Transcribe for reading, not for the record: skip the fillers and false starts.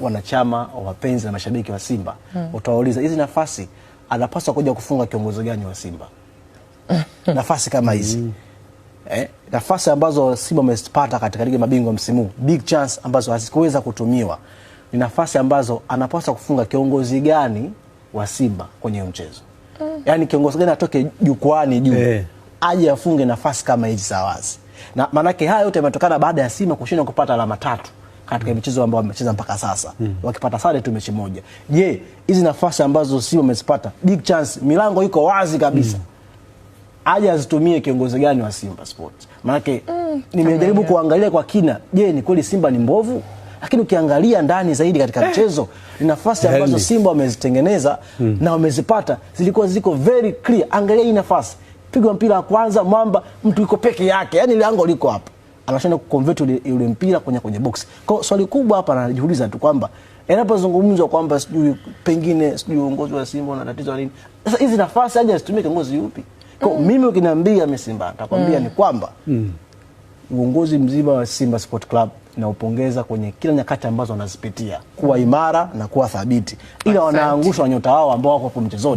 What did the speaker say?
wanachama, wapenzi na mashabiki wa Simba, utawauliza hizi nafasi anapaswa kuja kufunga kiongozi gani wa Simba? Nafasi kama hizi. Nafasi ambazo Simba wamezipata katika ligi mabingwa msimu, big chance ambazo hazikuweza kutumiwa. Ni nafasi ambazo anapaswa kufunga kiongozi gani wa Simba kwenye mchezo. Yaani kiongozi gani atoke jukwani juu aje afunge nafasi kama hizi za wazi. Na manake haya yote yametokana baada ya Simba kushindwa kupata alama 3 katika michezo ambayo wamecheza mpaka sasa. Wakipata sare tu mechi moja. Je, hizi nafasi ambazo Simba wamezipata, big chance, milango iko wazi kabisa. Aje azitumie kiongozi gani wa Simba Sports? Manake nimejaribu kuangalia kwa kina, je, ni kweli Simba ni mbovu? Lakini ukiangalia ndani zaidi katika mchezo, ni nafasi ambazo Simba wamezitengeneza na wamezipata zilikuwa ziko very clear. Angalia hii nafasi. Pigwa mpira wa kwanza, Mwamba mtu yuko peke yake. Yaani lango liko hapa. Anashinda kuconvert ule mpira kwenye box. Kwa swali kubwa hapa anajiuliza tu kwamba inapozungumzwa kwamba sijui pengine sijui uongozi wa Simba una tatizo nini. Sasa hizi nafasi aje asitumie kiongozi yupi? Kwa mimi ukiniambia mimi Simba nitakwambia ni kwamba uongozi mzima wa Simba Sport Club na upongeza kwenye kila nyakati ambazo wanazipitia kuwa imara na kuwa thabiti, ila wanaangusha nyota wao ambao wako kwa mchezoni.